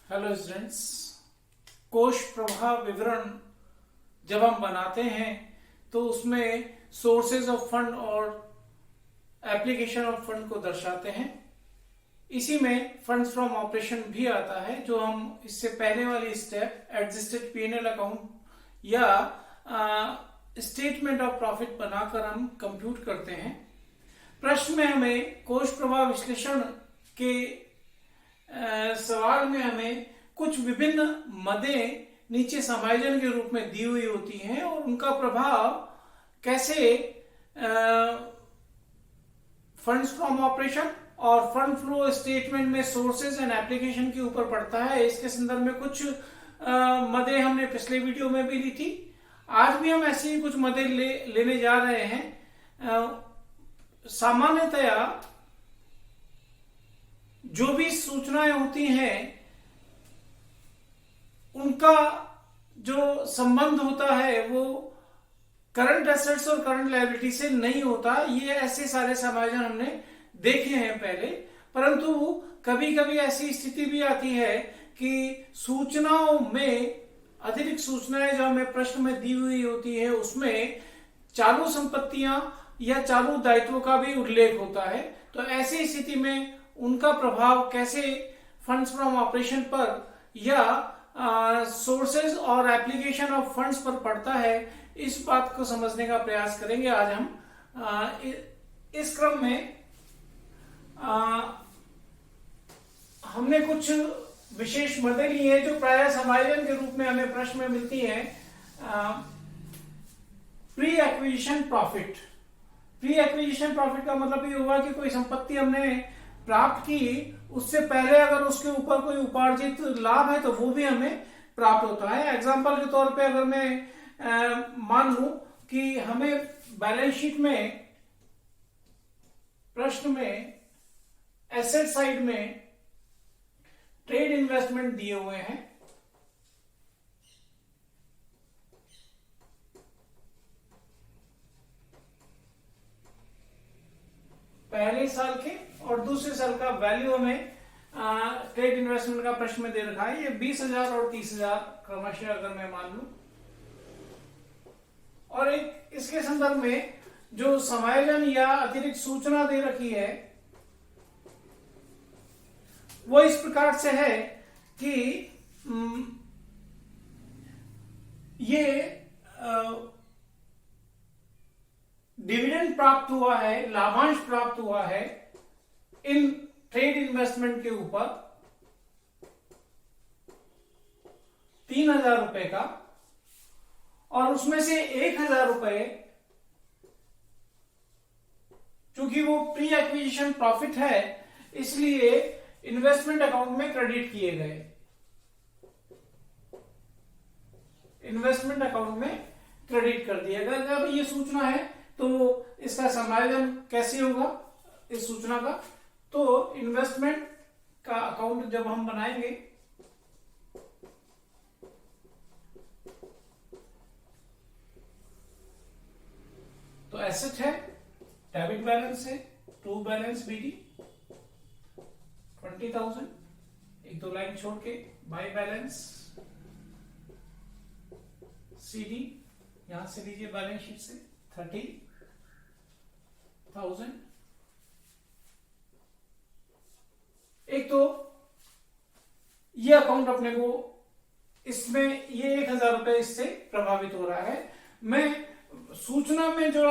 Hello students, कोष प्रवाह विवरण जब हम बनाते हैं तो उसमें सोर्सेज ऑफ फंड और एप्लीकेशन ऑफ फंड को दर्शाते हैं। इसी में फंड्स फ्रॉम ऑपरेशन भी आता है, जो हम इससे पहले वाली स्टेप एडजस्टेड पीएनएल अकाउंट या स्टेटमेंट ऑफ प्रॉफिट बनाकर हम कंप्यूट करते हैं। प्रश्न में हमें कोष प्रवाह विश्लेषण के सवाल में हमें कुछ विभिन्न मदें नीचे समायोजन के रूप में दी हुई होती हैं और उनका प्रभाव कैसे फंड्स फ्रॉम ऑपरेशन और फंड फ्लो स्टेटमेंट में सोर्सेज एंड एप्लीकेशन के ऊपर पड़ता है। इसके संदर्भ में कुछ मदें हमने पिछले वीडियो में भी ली थी। आज भी हम ऐसी ही कुछ मदें लेने जा रहे हैं। सामान्यतया जो भी सूचनाएं होती हैं उनका जो संबंध होता है वो करंट एसेट्स और करंट लायबिलिटी से नहीं होता। ये ऐसे सारे समायोजन हमने देखे हैं पहले, परंतु कभी कभी ऐसी स्थिति भी आती है कि सूचनाओं में अतिरिक्त सूचनाएं जो हमें प्रश्न में दी हुई होती है उसमें चालू संपत्तियां या चालू दायित्वों का भी उल्लेख होता है। तो ऐसी स्थिति में उनका प्रभाव कैसे फंड्स फ्रॉम ऑपरेशन पर या सोर्सेज और एप्लीकेशन ऑफ फंड्स पर पड़ता है, इस बात को समझने का प्रयास करेंगे आज हम। इस क्रम में हमने कुछ विशेष मदें ली हैं जो प्रायः समायोजन के रूप में हमें प्रश्न में मिलती हैं। Pre acquisition profit. Pre acquisition profit का मतलब ये हुआ कि कोई संपत्ति हमने प्राप्त की, उससे पहले अगर उसके ऊपर कोई उपार्जित लाभ है तो वो भी हमें प्राप्त होता है। एग्जाम्पल के तौर पे अगर मैं मान लूं कि हमें बैलेंस शीट में प्रश्न में एसेट साइड में ट्रेड इन्वेस्टमेंट दिए हुए हैं। पहले साल के और दूसरे साल का वैल्यू हमें ट्रेड इन्वेस्टमेंट का प्रश्न में दे रखा है। ये 20,000 और 30,000 क्रमशः अगर मैं मान लूं, और एक इसके संदर्भ में जो समायोजन या अतिरिक्त सूचना दे रखी है वो इस प्रकार से है कि ये डिविडेंड प्राप्त हुआ है, लाभांश प्राप्त हुआ है इन ट्रेड इन्वेस्टमेंट के ऊपर 3,000 रुपए का, और उसमें से 1,000 रुपए चूंकि वो प्री एक्विजिशन प्रॉफिट है इसलिए इन्वेस्टमेंट अकाउंट में क्रेडिट किए गए। इन्वेस्टमेंट अकाउंट में क्रेडिट कर दिया गया। अगर ये सूचना है तो इसका समायोजन कैसे होगा इस सूचना का? तो इन्वेस्टमेंट का अकाउंट जब हम बनाएंगे तो एसेट है, डेबिट बैलेंस है, टू बैलेंस बीडी 20,000, एक दो लाइन छोड़ के बाय बैलेंस सीडी, यहां से लीजिए बैलेंस शीट से 30,000। एक तो ये अकाउंट अपने को इसमें ये 1,000 रुपए इससे प्रभावित हो रहा है। मैं सूचना में जो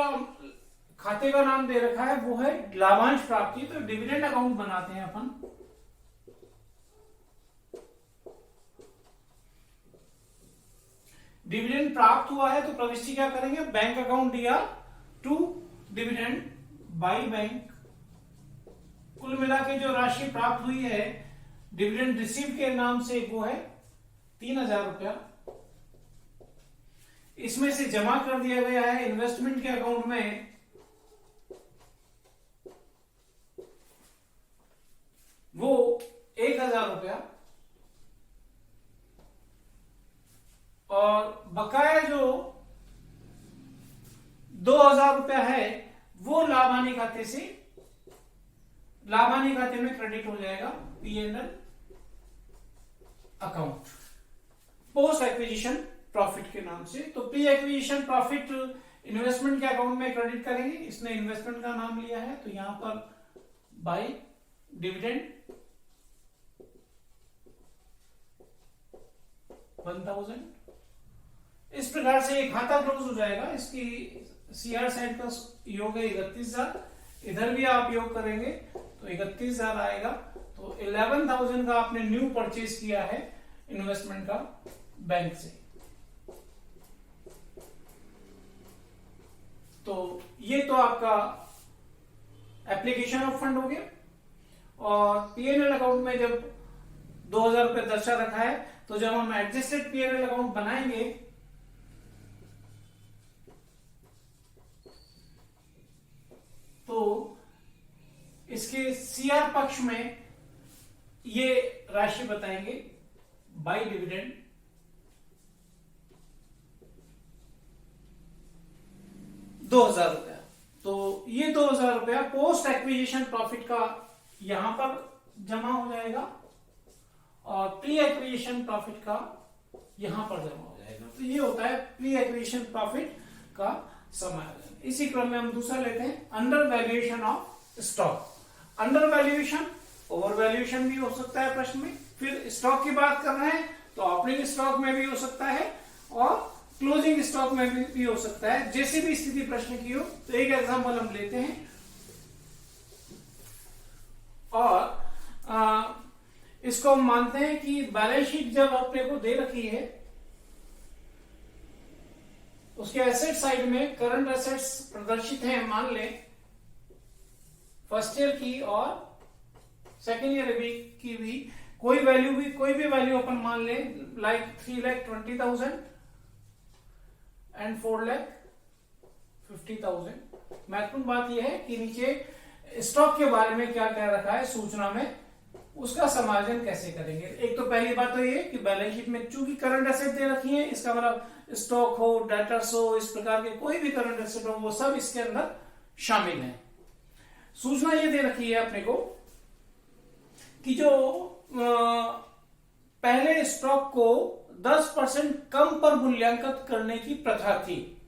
खाते का नाम दे रखा है वो है लाभांश प्राप्ति, तो डिविडेंड अकाउंट बनाते हैं अपन। डिविडेंड प्राप्त हुआ है तो प्रविष्टि क्या करेंगे? बैंक अकाउंट दिया टू डिविडेंड बाई बैंक। कुल मिला के जो राशि प्राप्त हुई है डिविडेंड रिसीव के नाम से वो है 3,000 रुपया। इसमें से जमा कर दिया गया है इन्वेस्टमेंट के अकाउंट में वो 1,000 रुपया, और बकाया जो 2,000 रुपया है वो लाभानी खाते में क्रेडिट हो जाएगा PNL. Account post acquisition profit के नाम से। तो प्री एक्विजिशन प्रॉफिट इन्वेस्टमेंट के अकाउंट में क्रेडिट करेंगे, इसने इन्वेस्टमेंट का नाम लिया है तो यहां पर बाय डिविडेंड 1000। इस प्रकार से ये खाता क्लोज हो जाएगा। इसकी सीआर साइड का योग है 31,000, इधर भी आप योग करेंगे तो 31,000 आएगा। तो 11,000 का आपने न्यू परचेज किया है इन्वेस्टमेंट का बैंक से। तो ये तो आपका एप्लीकेशन ऑफ फंड हो गया। और पीएनएल अकाउंट में जब 2,000 रुपये दर्शा रखा है तो जब हम एडजस्टेड पीएनएल अकाउंट बनाएंगे तो इसके सीआर पक्ष में ये राशि बताएंगे बाय डिविडेंड 2,000 रुपया। तो ये 2,000 रुपया पोस्ट एक्विजिशन प्रॉफिट का यहां पर जमा हो जाएगा और प्री एक्विजिशन प्रॉफिट का यहां पर जमा हो जाएगा। तो ये होता है प्री एक्विजिशन प्रॉफिट का समायोजन। इसी क्रम में हम दूसरा लेते हैं under valuation of stock. Under valuation over valuation भी हो सकता है प्रश्न में। फिर स्टॉक की बात कर रहे हैं तो ओपनिंग स्टॉक में भी हो सकता है और क्लोजिंग स्टॉक में भी हो सकता है। जैसी भी स्थिति प्रश्न की हो तो एक एग्जांपल हम लेते हैं और इसको हम मानते हैं कि बैलेंस शीट जब अपने को दे रखी है उसके एसेट साइड में करंट एसेट्स प्रदर्शित हैं, मान लें फर्स्ट ईयर की और सेकेंड ईयर की भी कोई भी वैल्यू अपन मान लें लाइक 3,20,000 एंड 4,50,000। महत्वपूर्ण बात यह है कि नीचे स्टॉक के बारे में क्या क्या रखा है सूचना में, उसका समायोजन कैसे करेंगे। एक तो पहली बात तो ये कि बैलेंस शीट में चूंकि करंट एसेट दे रखी है, इसका मतलब स्टॉक हो, डेटर्स हो, इस प्रकार के कोई भी करंट एसेट हो वो सब इसके अंदर शामिल है। सूचना ये दे रखी है अपने को कि जो पहले स्टॉक को 10% कम पर मूल्यांकित करने की प्रथा थी,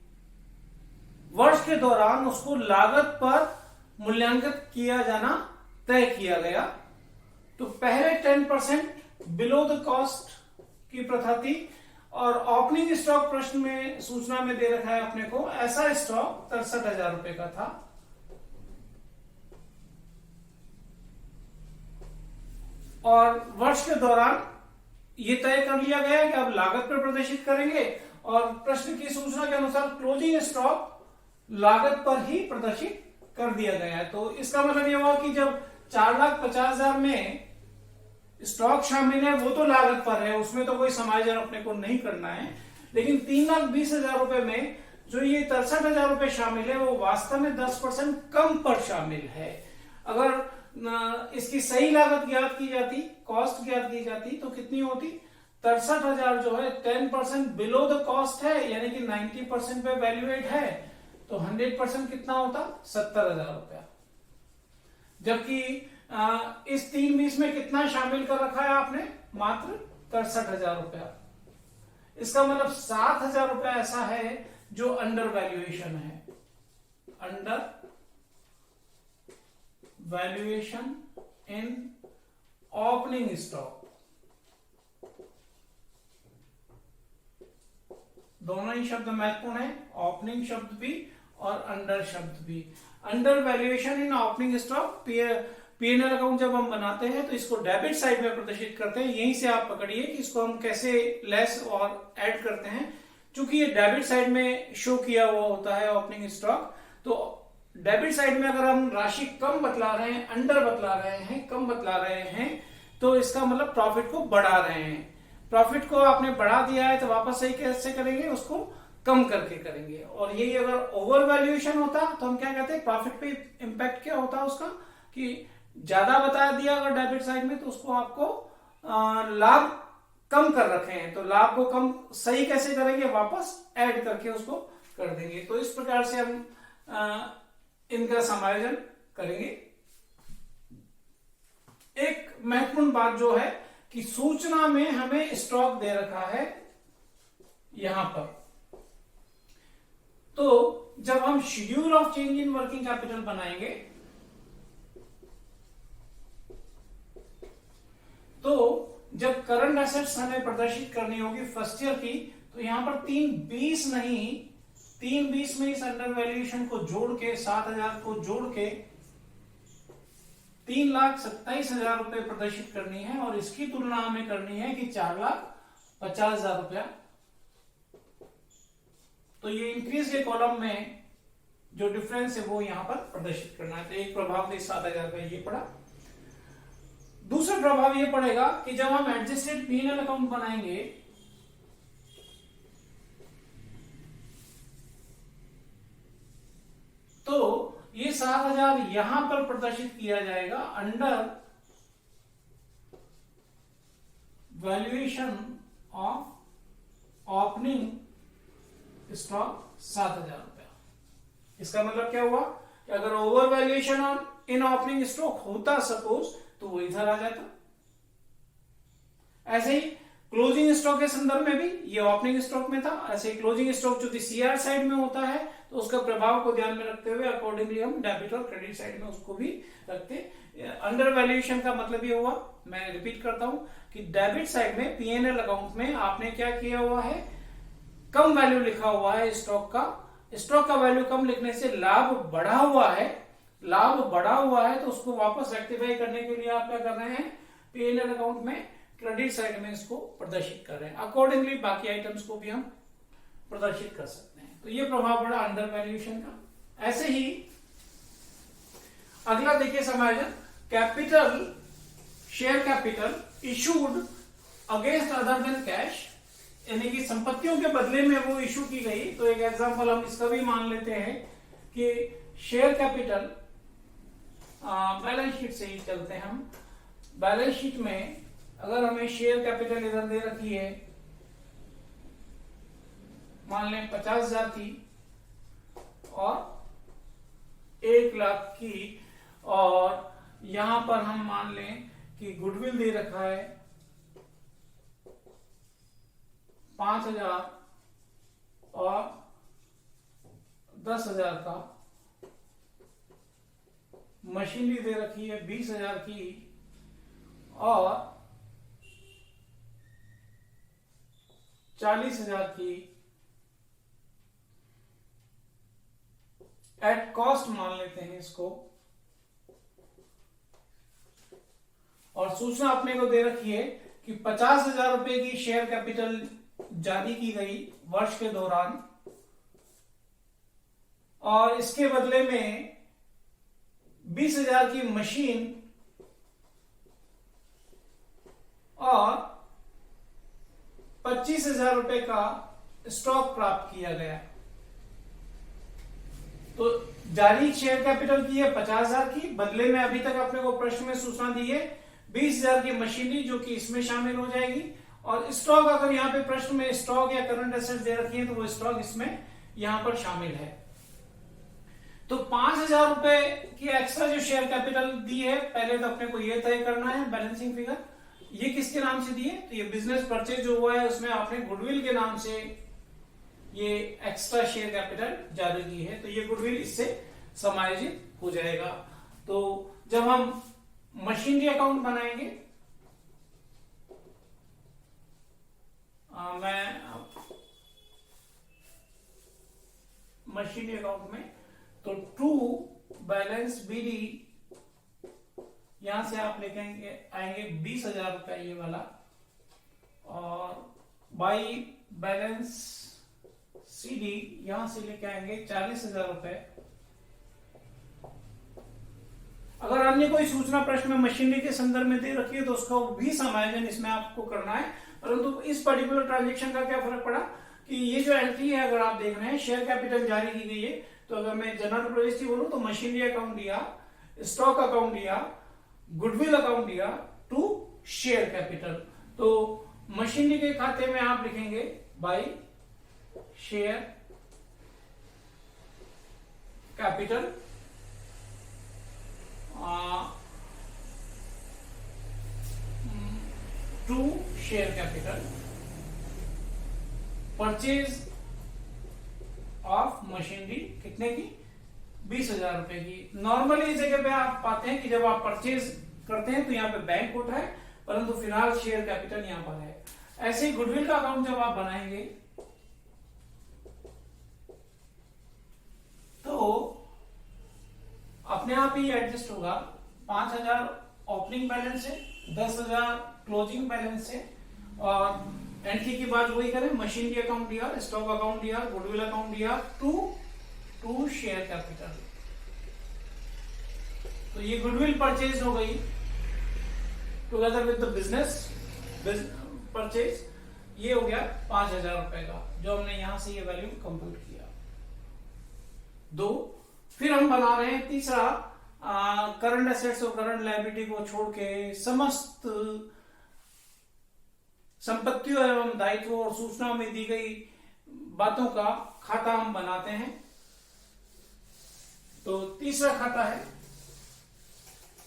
वर्ष के दौरान उसको लागत पर मूल्यांकित किया जाना तय किया गया। तो पहले 10% बिलो द कॉस्ट की प्रथा थी और ओपनिंग स्टॉक प्रश्न में सूचना में दे रखा है अपने को ऐसा स्टॉक 63,000 रुपए का था। और वर्ष के दौरान ये तय कर लिया गया कि अब लागत पर प्रदर्शित करेंगे और प्रश्न की सूचना के अनुसार क्लोजिंग स्टॉक लागत पर ही प्रदर्शित कर दिया गया है। तो इसका मतलब ये हुआ कि जब 4,50,000 में स्टॉक शामिल है वो तो लागत पर है, उसमें तो कोई समायोजन अपने को नहीं करना है। लेकिन 3,20,000 रुपए में जो ये 63,000 रुपए शामिल है वो वास्तव में 10% कम पर शामिल है। अगर इसकी सही लागत ज्ञात की जाती, कॉस्ट ज्ञात की जाती तो कितनी होती, 63,000 जो है 10% बिलो द कॉस्ट है, यानी कि 90% पे वैल्यूएट है, तो 100% कितना होता, 70,000 रुपया। जबकि इस 320 में कितना शामिल कर रखा है आपने, मात्र 63,000 रुपया। इसका मतलब 7,000 रुपया ऐसा है जो अंडर वैल्यूएशन है, under valuation in opening stock. दोनों ही शब्द महत्वपूर्ण है, ओपनिंग शब्द भी और अंडर शब्द भी। Under valuation in opening stock PNL account जब हम बनाते हैं तो इसको डेबिट साइड में प्रदर्शित करते हैं। यहीं से आप पकड़िए कि इसको हम कैसे लेस और ऐड करते हैं। चूंकि ये डेबिट साइड में शो किया हुआ होता है ओपनिंग स्टॉक, तो डेबिट साइड में अगर हम राशि कम बतला रहे हैं, अंडर बतला रहे हैं, कम बतला रहे हैं, तो इसका मतलब प्रॉफिट को बढ़ा रहे हैं। प्रॉफिट को आपने बढ़ा दिया है तो वापस सही कैसे करेंगे, उसको कम करके करेंगे। और यही अगर ओवर वैल्यूएशन होता तो हम क्या कहते हैं, प्रॉफिट पे इंपैक्ट क्या होता उसका, कि ज्यादा बता दिया अगर डेबिट साइड में तो उसको आपको लाभ कम कर रखे हैं, तो लाभ को कम सही कैसे करेंगे, वापस ऐड करके उसको कर देंगे। तो इस प्रकार से हम इनका समायोजन करेंगे। एक महत्वपूर्ण बात जो है कि सूचना में हमें स्टॉक दे रखा है यहां पर। तो जब हम schedule of change in working capital बनाएंगे तो जब करंट एसेट्स हमें प्रदर्शित करनी होगी फर्स्ट ईयर की, तो यहां पर 320 नहीं, 320 में इस अंडर वैल्यूएशन को जोड़ के 7,000 को जोड़ के 3,27,000 रुपए प्रदर्शित करनी है, और इसकी तुलना हमें करनी है कि 4,50,000 रुपया। तो ये इंक्रीज के कॉलम में जो डिफरेंस है वो यहां पर प्रदर्शित करना है। तो एक प्रभाव 7,000 का ये पड़ा। दूसरा प्रभाव ये पड़ेगा कि जब हम एडजस्टेड P&L अकाउंट बनाएंगे तो ये 7,000 यहां पर प्रदर्शित किया जाएगा under valuation of opening stock 7,000 रुपया। इसका मतलब क्या हुआ कि अगर over valuation on in opening stock होता सपोज, तो वो इधर आ जाता। ऐसे ही क्लोजिंग स्टॉक के संदर्भ में भी ये ओपनिंग स्टॉक में था, ऐसे क्लोजिंग स्टॉक चूंकि सीआर साइड में होता है तो उसका प्रभाव को ध्यान में रखते हुए अकॉर्डिंगली हम डेबिट और क्रेडिट साइड में उसको भी रखते। अंडर वैल्यूएशन का मतलब ये हुआ, मैं रिपीट करता हूं, कि डेबिट साइड में P&L अकाउंट में आपने क्या किया हुआ है, कम वैल्यू लिखा हुआ है स्टॉक का। स्टॉक का वैल्यू कम लिखने से लाभ बढ़ा हुआ है, लाभ बढ़ा हुआ है, तो उसको वापस रेक्टिफाई करने के लिए आप क्या कर रहे हैं, P&L अकाउंट में क्रेडिट साइड में इसको प्रदर्शित कर रहे हैं। अकॉर्डिंगली बाकी आइटम्स को भी हम प्रदर्शित कर सकते हैं। तो ये प्रभाव पड़ा अंडर वैल्यूएशन का। ऐसे ही अगला देखिए समायोजन, capital, share capital issued against other than cash, यानी कि संपत्तियों के बदले में वो इशू की गई। तो एक एग्जांपल हम इसका भी मान लेते हैं कि शेयर कैपिटल, बैलेंस शीट से ही चलते हैं हम। बैलेंस शीट में अगर हमें शेयर कैपिटल इधर दे रखी है, मान लें 50,000 की और 1,00,000 की, और यहां पर हम मान लें कि गुडविल दे रखा है 5,000 और 10,000 का, मशीनरी दे रखी है 20,000 की और 40,000 की, एट कॉस्ट मान लेते हैं इसको, और सूचना अपने को दे रखी है कि 50,000 रुपए की शेयर कैपिटल जारी की गई वर्ष के दौरान, और इसके बदले में 20,000 की मशीन और 25,000 रुपए का स्टॉक प्राप्त किया गया। तो जारी शेयर कैपिटल की है 50,000 की, बदले में अभी तक अपने को प्रश्न में सूचना दी है 20,000 की मशीनरी जो कि इसमें शामिल हो जाएगी, और स्टॉक अगर यहाँ पे प्रश्न में स्टॉक या करंट एसेट्स दे रखी है तो वो स्टॉक इसमें यहां पर शामिल है। तो 5,000 रुपए की एक्स्ट्रा जो शेयर कैपिटल दी है, पहले तो अपने को ये तय करना है बैलेंसिंग फिगर, ये किसके नाम से दी है, तो ये बिजनेस परचेज जो हुआ है उसमें आपने गुडविल के नाम से ये एक्स्ट्रा शेयर कैपिटल जारी की है, तो ये गुडविल इससे समायोजित हो जाएगा। तो जब हम मशीनरी अकाउंट बनाएंगे, मैं मशीनरी अकाउंट में, तो टू बैलेंस बीडी, यहां से आप लेके आएंगे 20,000 रुपया ये वाला, और बाई बैलेंस सीडी यहां से लेके आएंगे 40,000 रुपए। अगर अन्य कोई सूचना प्रश्न में मशीनरी के संदर्भ में दे रखी है तो उसका भी समायोजन इसमें आपको करना है। परंतु इस पर्टिकुलर ट्रांजेक्शन का क्या फर्क पड़ा कि ये जो एंट्री है, अगर आप देख रहे हैं शेयर कैपिटल जारी की गई है, तो अगर मैं जनरल प्रविष्टि बोलूं तो मशीनरी अकाउंट दिया, स्टॉक अकाउंट दिया, गुडविल अकाउंट दिया टू शेयर कैपिटल। तो मशीनरी के खाते में आप लिखेंगे by share capital, to share capital, purchase of machinery कितने की, 20,000 रुपए की। नॉर्मली इस जगह पे आप पाते हैं कि जब आप परचेज करते हैं तो यहाँ पे बैंक होता है, परंतु फिलहाल शेयर कैपिटल यहाँ पर है। ऐसे ही गुडविल का अकाउंट जब आप बनाएंगे तो अपने आप ही एडजस्ट होगा। 5,000 ओपनिंग बैलेंस है, 10,000 क्लोजिंग बैलेंस है, और एंट्री की बात वही करें, मशीनरी अकाउंट दिया, स्टॉक अकाउंट दिया, गुडविल अकाउंट दिया, टू शेयर कैपिटल। तो ये गुडविल परचेज हो गई together with the business purchase. ये हो गया 5,000 रुपए का, जो हमने यहां से ये वैल्यू कंप्यूट किया। दो, फिर हम बना रहे हैं तीसरा, करंट एसेट्स और करंट लायबिलिटी को छोड़ के समस्त संपत्तियों एवं दायित्वों और सूचनाओं में दी गई बातों का खाता हम बनाते हैं। तो तीसरा खाता है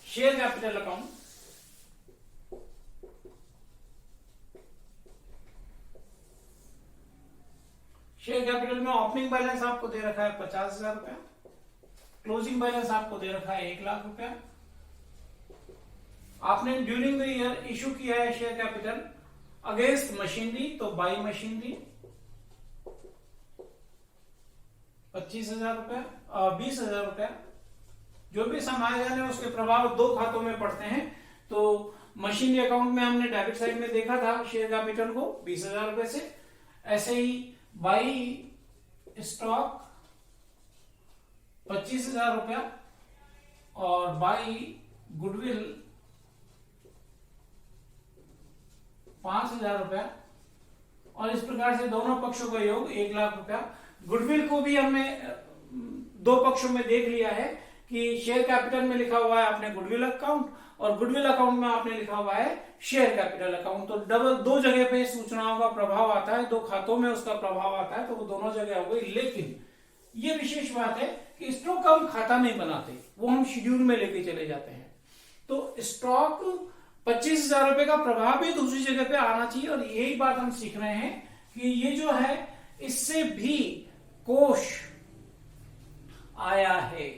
share capital account. Share capital में ओपनिंग बैलेंस आपको दे रखा है 50,000 रुपया, क्लोजिंग बैलेंस आपको दे रखा है 1,00,000 रुपया। आपने ड्यूरिंग द ईयर इशू किया है शेयर कैपिटल अगेंस्ट मशीनरी, तो बाई मशीनरी 25,000 रुपया, 20,000 रुपया। जो भी समायोजन है उसके प्रभाव दो खातों में पड़ते हैं। तो मशीनरी अकाउंट में हमने डेबिट साइड में देखा था शेयर कैपिटल को 20,000 रुपए से, ऐसे ही बाई स्टॉक 25,000 रुपया और बाई गुडविल 5,000 रुपया, और इस प्रकार से दोनों पक्षों का योग 1,00,000 रुपया। गुडविल को भी हमने दो पक्षों में देख लिया है कि शेयर कैपिटल में लिखा हुआ है आपने गुडविल अकाउंट, और गुडविल अकाउंट में आपने लिखा हुआ है शेयर कैपिटल अकाउंट। तो डबल दो जगह पे सूचनाओं का प्रभाव आता है, दो खातों में उसका प्रभाव आता है, तो वो दोनों जगह हो गई। लेकिन ये विशेष बात है कि स्टॉक का हम खाता नहीं बनाते, वो हम शेड्यूल में लेके चले जाते हैं। तो स्टॉक 25,000 रुपए का प्रभाव भी दूसरी जगह पे आना चाहिए, और यही बात हम सीख रहे हैं कि ये जो है इससे भी कोष आया है,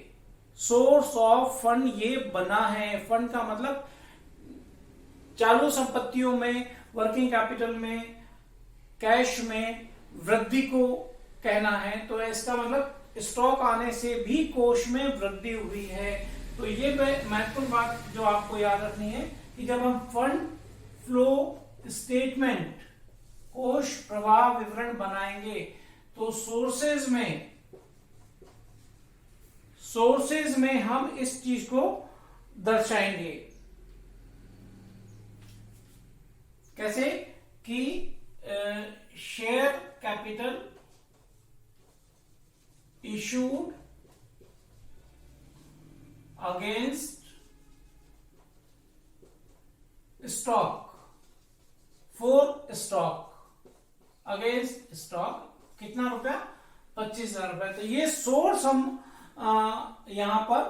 सोर्स ऑफ फंड ये बना है। फंड का मतलब चालू संपत्तियों में, वर्किंग कैपिटल में, कैश में वृद्धि को कहना है। तो इसका मतलब स्टॉक आने से भी कोष में वृद्धि हुई है। तो ये महत्वपूर्ण बात जो आपको याद रखनी है कि जब हम फंड फ्लो स्टेटमेंट, कोष प्रवाह विवरण बनाएंगे तो सोर्सेज में हम इस चीज को दर्शाएंगे। कैसे कि share capital issued against stock, for stock, against stock कितना रुपया, 25,000 रुपया। तो ये सोर्स हम यहां पर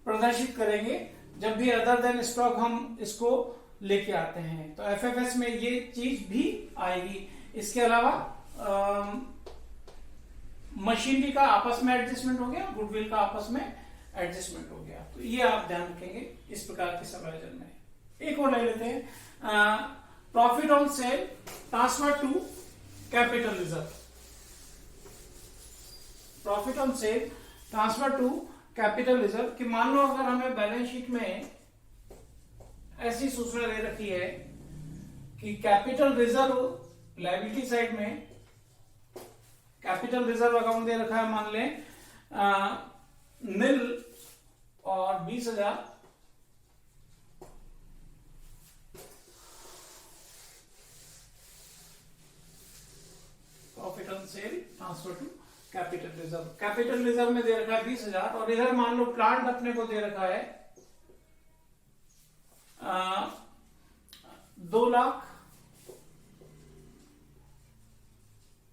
प्रदर्शित करेंगे जब भी अदर देन स्टॉक हम इसको लेके आते हैं। तो एफएफएस में ये चीज भी आएगी। इसके अलावा मशीनरी का आपस में एडजस्टमेंट हो गया, गुडविल का आपस में एडजस्टमेंट हो गया। तो ये आप ध्यान रखेंगे इस प्रकार के समायोजन में। एक और ले लेते हैं, profit on sale transfer to capital reserve. Profit on sale transfer to capital reserve कि मान लो अगर हमें बैलेंस शीट में ऐसी सूचना दे रखी है कि कैपिटल रिजर्व लायबिलिटी साइड में कैपिटल रिजर्व अकाउंट दे रखा है, मान लें नील और 20,000, profit on sale transfer to capital reserve. Capital reserve में दे रखा है 20,000, और इधर मान लो प्लांट अपने को दे रखा है 2,00,000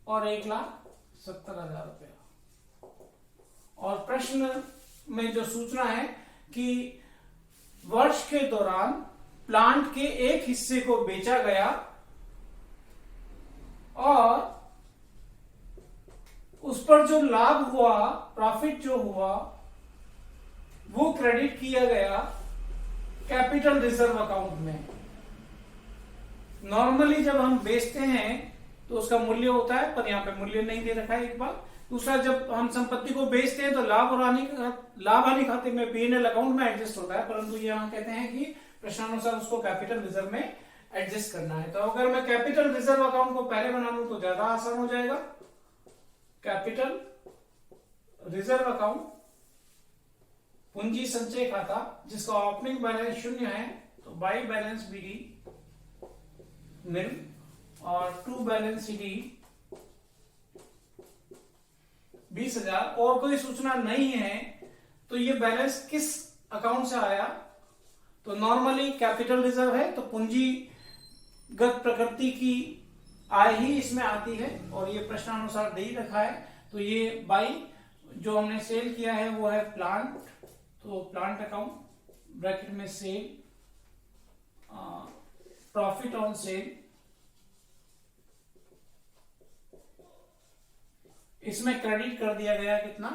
और 1,70,000 रुपया। और प्रश्न में जो सूचना है कि वर्ष के दौरान प्लांट के एक हिस्से को बेचा गया और उस पर जो लाभ हुआ, प्रॉफिट जो हुआ, वो क्रेडिट किया गया कैपिटल रिजर्व अकाउंट में। नॉर्मली जब हम बेचते हैं तो उसका मूल्य होता है, पर यहां पे मूल्य नहीं दे रखा है एक बार। दूसरा, जब हम संपत्ति को बेचते हैं तो लाभ हानि खाते में P&L अकाउंट में एडजस्ट होता है, परंतु यहां कहते हैं कि प्रश्नानुसार उसको कैपिटल रिजर्व में एडजस्ट करना है। तो अगर मैं कैपिटल रिजर्व अकाउंट को पहले बना लूं तो ज्यादा आसान हो जाएगा। कैपिटल रिजर्व अकाउंट, पूंजी संचय खाता जिसका ओपनिंग बैलेंस 0 है, तो बाई बैलेंस BD निल और टू बैलेंस CD 20,000। और कोई सूचना नहीं है तो ये बैलेंस किस अकाउंट से आया, तो नॉर्मली कैपिटल रिजर्व है तो पूंजीगत प्रकृति की आय ही इसमें आती है और ये प्रश्नानुसार दे ही रखा है। तो ये बाई जो हमने सेल किया है वो है प्लांट, तो प्लांट अकाउंट ब्रैकेट में सेल, प्रॉफिट ऑन सेल, इसमें क्रेडिट कर दिया गया कितना,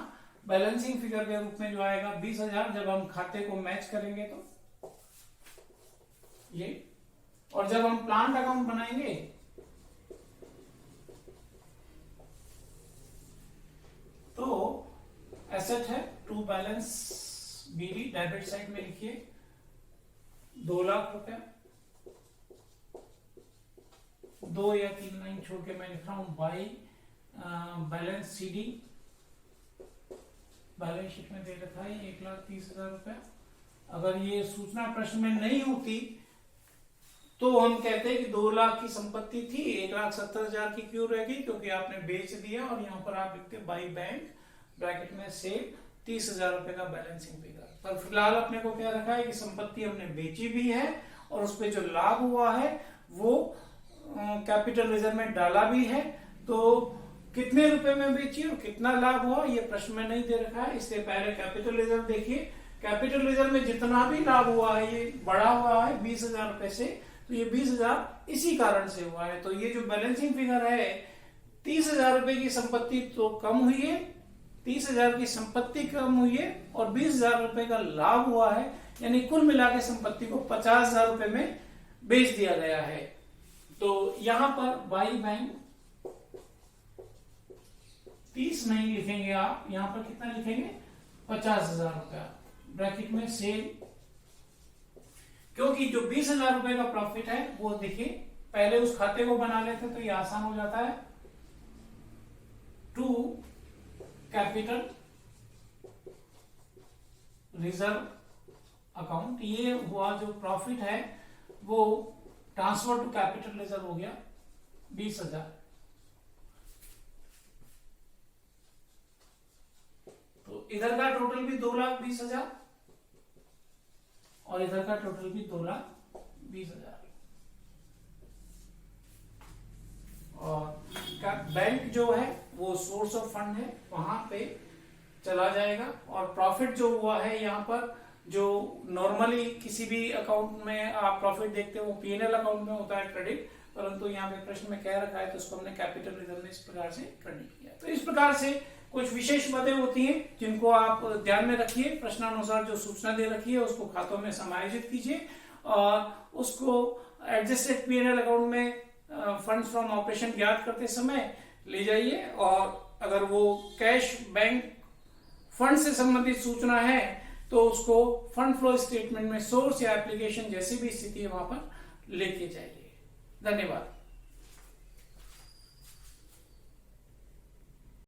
बैलेंसिंग फिगर के रूप में जो आएगा 20,000 जब हम खाते को मैच करेंगे तो ये। और जब हम प्लांट अकाउंट बनाएंगे तो एसेट है to balance BD, debit side में लिखिए 2 लाख रुपया, 2 या 3 लाइन छोड़ के मैं लिख रहा हूं by balance CD, balance sheet में दे रखा है 1,30,000 रुपया। अगर ये सूचना प्रश्न में नहीं होती तो हम कहते हैं कि 2 लाख की संपत्ति थी, 1,70,000 की क्यों रह गई, क्योंकि आपने बेच दिया। और यहाँ पर आप लिखते बाई बैंक ब्रैकेट में से 30,000 रुपए का बैलेंसिंग फिगर। पर फिलहाल अपने को क्या रखा है कि संपत्ति हमने बेची भी है और उस पर जो लाभ हुआ है वो कैपिटल रिजर्व में डाला भी है। तो कितने रुपए में बेची और कितना लाभ हुआ ये प्रश्न में नहीं दे रखा है, इसलिए पहले कैपिटल रिजर्व देखिए। कैपिटल रिजर्व में जितना भी लाभ हुआ है ये बढ़ा हुआ है 20,000 रुपए से, तो ये 20,000 इसी कारण से हुआ है। तो ये जो बैलेंसिंग फिगर है 30,000 रुपए की संपत्ति तो कम हुई है, 30,000 की संपत्ति कम हुई है और 20,000 रुपए का लाभ हुआ है, यानी कुल मिला के संपत्ति को 50,000 रुपए में बेच दिया गया है। तो यहां पर बाई बैंक 30 नहीं लिखेंगे आप, यहां पर कितना लिखेंगे 50,000 रुपया ब्रैकेट में सेल, क्योंकि जो 20,000 रुपए का प्रॉफिट है वो देखिए पहले उस खाते को बना लेते तो ये आसान हो जाता है। टू कैपिटल रिजर्व अकाउंट, ये हुआ जो प्रॉफिट है वो ट्रांसफर टू कैपिटल रिजर्व हो गया 20,000। तो इधर का टोटल भी 2,20,000 और इधर का टोटल भी 2,20,000। और बैंक जो है वो सोर्स ऑफ फंड है, वहां पे चला जाएगा। और प्रॉफिट जो हुआ है यहाँ पर, जो नॉर्मली किसी भी अकाउंट में आप प्रॉफिट देखते हो वो P&L अकाउंट में होता है क्रेडिट, परंतु यहाँ पे प्रश्न में कह रखा है तो उसको हमने कैपिटल रिजर्व में इस प्रकार से क्रेडिट किया। तो इस प्रकार से कुछ विशेष बातें होती हैं जिनको आप ध्यान में रखिए। प्रश्नानुसार जो सूचना दे रखी है उसको खातों में समायोजित कीजिए और उसको एडजस्टेड P&L अकाउंट में फंड्स फ्रॉम ऑपरेशन ज्ञात करते समय ले जाइए। और अगर वो कैश बैंक फंड से संबंधित सूचना है तो उसको फंड फ्लो स्टेटमेंट में सोर्स या एप्लीकेशन जैसी भी स्थिति है वहां पर लेके जाइए। धन्यवाद।